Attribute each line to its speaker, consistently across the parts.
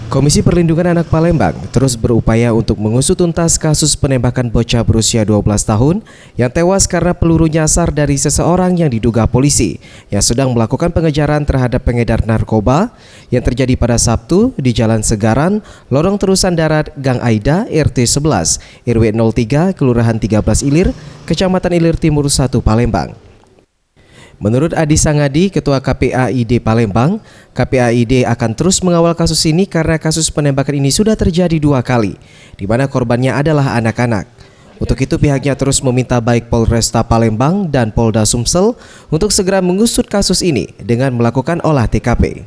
Speaker 1: Komisi Perlindungan Anak Palembang terus berupaya untuk mengusut tuntas kasus penembakan bocah berusia 12 tahun yang tewas karena peluru nyasar dari seseorang yang diduga polisi yang sedang melakukan pengejaran terhadap pengedar narkoba yang terjadi pada Sabtu di Jalan Segaran, Lorong Terusan Darat, Gang Aida, RT 11, RW 03, Kelurahan 13 Ilir, Kecamatan Ilir Timur 1, Palembang. Menurut Adi Sangadi, Ketua KPAID Palembang, KPAID akan terus mengawal kasus ini karena kasus penembakan ini sudah terjadi 2 kali, di mana korbannya adalah anak-anak. Untuk itu pihaknya terus meminta baik Polresta Palembang dan Polda Sumsel untuk segera mengusut kasus ini dengan melakukan olah TKP.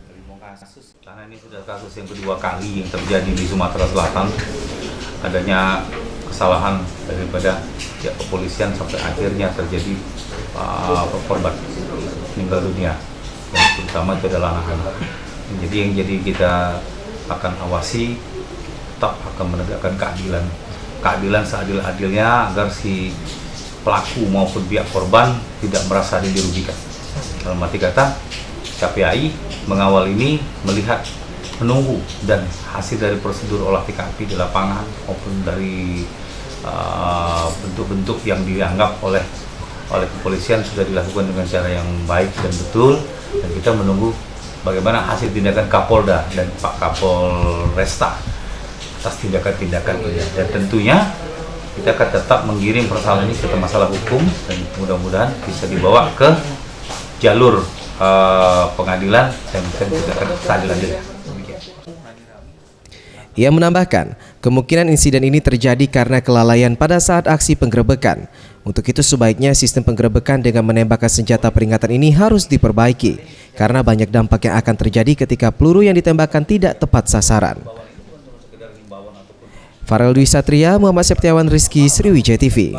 Speaker 2: Karena ini sudah kasus yang kedua kali yang terjadi di Sumatera Selatan, adanya kesalahan daripada pihak kepolisian sampai akhirnya terjadi korban meninggal dunia, dan terutama itu adalah anak-anak. Jadi kita akan awasi, tetap akan menegakkan keadilan seadil-adilnya agar si pelaku maupun pihak korban tidak merasa dirugikan. Dalam arti kata, KPAI mengawal ini melihat, menunggu dan hasil dari prosedur olah TKP di lapangan maupun dari bentuk-bentuk yang dianggap oleh kepolisian sudah dilakukan dengan cara yang baik dan betul, dan kita menunggu bagaimana hasil tindakan Kapolda dan Pak Kapolresta atas tindakan-tindakan ini, dan tentunya kita akan tetap mengirim persoalan ini ke masalah hukum dan mudah-mudahan bisa dibawa ke jalur pengadilan dan tindakan seadil-adilnya.
Speaker 1: Ia menambahkan, kemungkinan insiden ini terjadi karena kelalaian pada saat aksi penggerebekan. Untuk itu sebaiknya sistem penggerebekan dengan menembakkan senjata peringatan ini harus diperbaiki, karena banyak dampak yang akan terjadi ketika peluru yang ditembakkan tidak tepat sasaran. Farel Dwi Satria, Muhammad Septiawan Rizky, Sriwijaya TV.